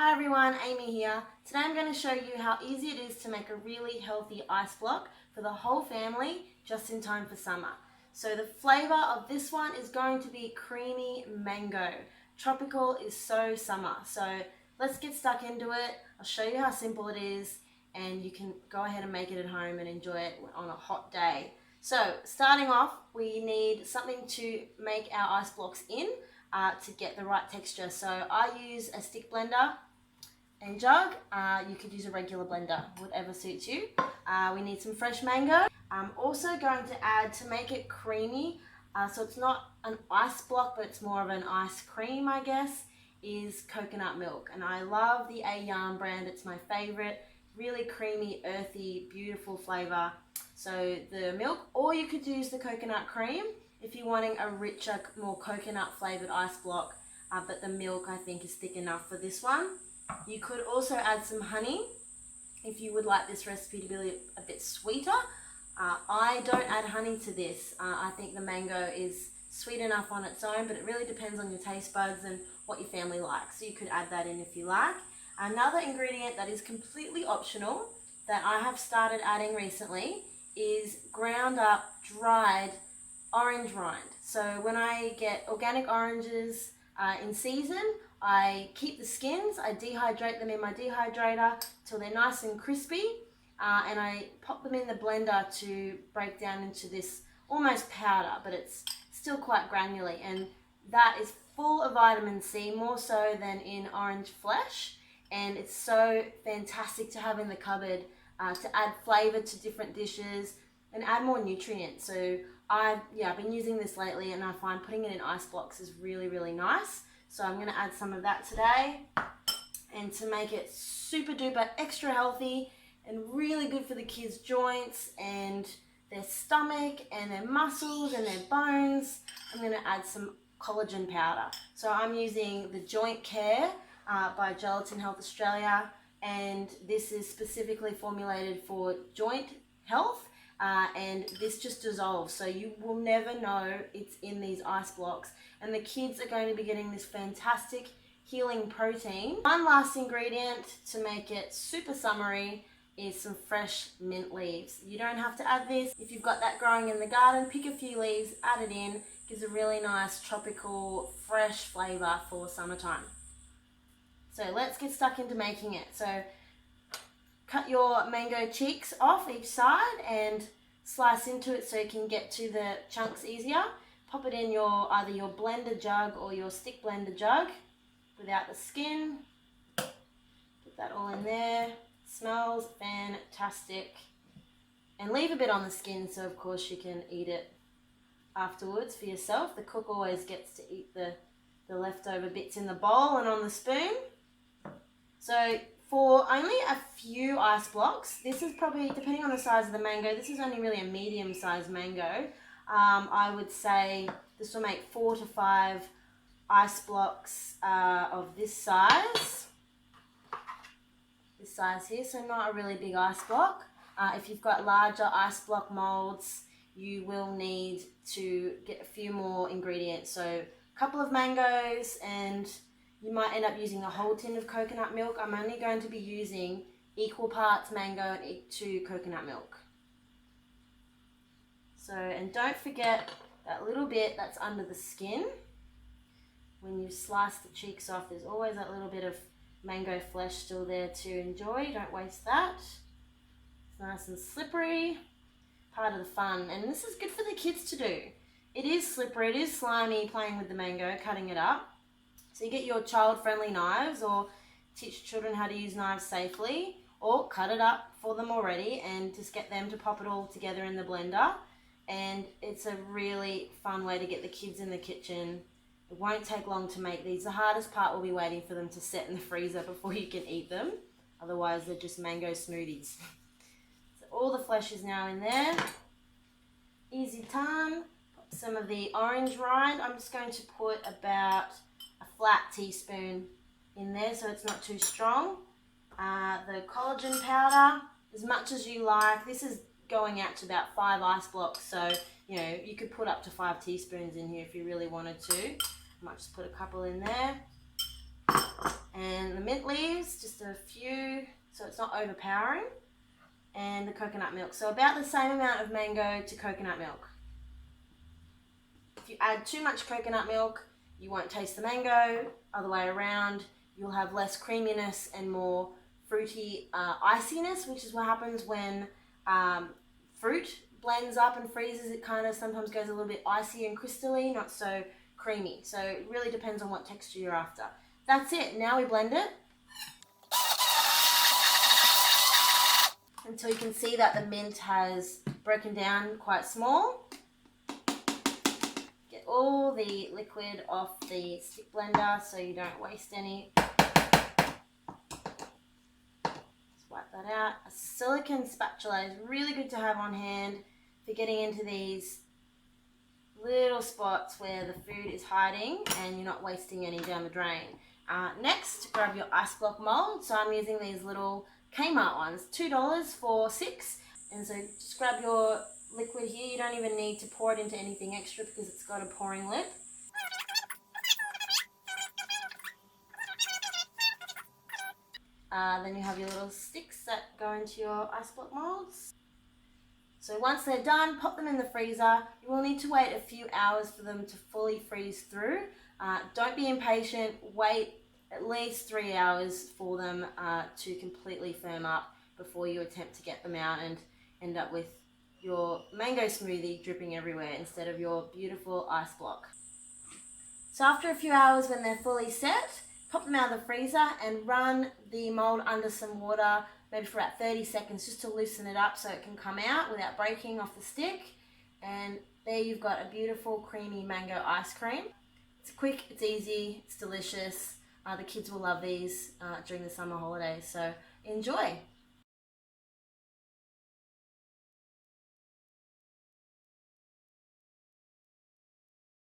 Hi everyone, Amy here. Today I'm going to show you how easy it is to make a really healthy ice block for the whole family just in time for summer. So the flavour of this one is going to be creamy mango. Tropical is so summer. So let's get stuck into it. I'll show you how simple it is and you can go ahead and make it at home and enjoy it on a hot day. So starting off, we need something to make our ice blocks in to get the right texture. So I use a stick blender and jug. You could use a regular blender, whatever suits you. We need some fresh mango. I'm also going to add, to make it creamy, so it's not an ice block, but it's more of an ice cream, I guess, is coconut milk. And I love the A brand, it's my favorite. Really creamy, earthy, beautiful flavor. So the milk, or you could use the coconut cream if you're wanting a richer, more coconut flavored ice block, but the milk I think is thick enough for this one. You could also add some honey if you would like this recipe to be a bit sweeter. I don't add honey to this. I think the mango is sweet enough on its own, but it really depends on your taste buds and what your family likes. So you could add that in if you like. Another ingredient that is completely optional that I have started adding recently is ground up dried orange rind. So when I get organic oranges in season, I keep the skins, I dehydrate them in my dehydrator till they're nice and crispy, and I pop them in the blender to break down into this almost powder, but it's still quite granular, and that is full of vitamin C, more so than in orange flesh, and it's so fantastic to have in the cupboard to add flavour to different dishes and add more nutrients. So I've been using this lately, and I find putting it in ice blocks is really, really nice. So I'm going to add some of that today, and to make it super duper extra healthy and really good for the kids' joints and their stomach and their muscles and their bones, I'm going to add some collagen powder. So I'm using the Joint Care by Gelatin Health Australia, and this is specifically formulated for joint health. And this just dissolves, so you will never know it's in these ice blocks, and the kids are going to be getting this fantastic healing protein. One last ingredient to make it super summery is some fresh mint leaves. You don't have to add this. If you've got that growing in the garden, pick a few leaves, add it in. Gives a really nice tropical fresh flavor for summertime. So let's get stuck into making it. So cut your mango cheeks off each side and slice into it so you can get to the chunks easier. Pop it in either your blender jug or your stick blender jug without the skin. Put that all in there. Smells fantastic. And leave a bit on the skin so of course you can eat it afterwards for yourself. The cook always gets to eat the leftover bits in the bowl and on the spoon. So for only a few ice blocks, this is probably, depending on the size of the mango, this is only really a medium-sized mango. I would say this will make 4 to 5 ice blocks of this size. This size here, so not a really big ice block. If you've got larger ice block molds, you will need to get a few more ingredients. So a couple of mangoes, and you might end up using a whole tin of coconut milk. I'm only going to be using equal parts mango and 2 coconut milk. So, and don't forget that little bit that's under the skin. When you slice the cheeks off, there's always that little bit of mango flesh still there to enjoy. Don't waste that. It's nice and slippery. Part of the fun. And this is good for the kids to do. It is slippery, it is slimy playing with the mango, cutting it up. So you get your child-friendly knives, or teach children how to use knives safely, or cut it up for them already and just get them to pop it all together in the blender. And it's a really fun way to get the kids in the kitchen. It won't take long to make these. The hardest part will be waiting for them to set in the freezer before you can eat them. Otherwise they're just mango smoothies. So all the flesh is now in there. Easy time. Pop some of the orange rind. I'm just going to put about a flat teaspoon in there so it's not too strong. The collagen powder, as much as you like. This is going out to about 5 ice blocks, so you know you could put up to 5 teaspoons in here if you really wanted to. I might just put a couple in there. And the mint leaves, just a few, so it's not overpowering. And the coconut milk. So about the same amount of mango to coconut milk. If you add too much coconut milk, you won't taste the mango. Other way around, you'll have less creaminess and more fruity iciness, which is what happens when fruit blends up and freezes. It kind of sometimes goes a little bit icy and crystally, not so creamy. So it really depends on what texture you're after. That's it. Now we blend it until you can see that the mint has broken down quite small. Get all the liquid off the stick blender so you don't waste any. Wipe that out. A silicone spatula is really good to have on hand for getting into these little spots where the food is hiding and you're not wasting any down the drain. Next, grab your ice block mold. So I'm using these little Kmart ones, $2 for 6. And so just grab your liquid here. You don't even need to pour it into anything extra because it's got a pouring lid. Then you have your little sticks that go into your ice block molds. So once they're done, pop them in the freezer. You will need to wait a few hours for them to fully freeze through. Don't be impatient. Wait at least 3 hours for them to completely firm up before you attempt to get them out and end up with your mango smoothie dripping everywhere instead of your beautiful ice block. So after a few hours when they're fully set, pop them out of the freezer and run the mold under some water, maybe for about 30 seconds, just to loosen it up so it can come out without breaking off the stick. And there you've got a beautiful creamy mango ice cream. It's quick, it's easy, it's delicious. The kids will love these during the summer holidays, so enjoy.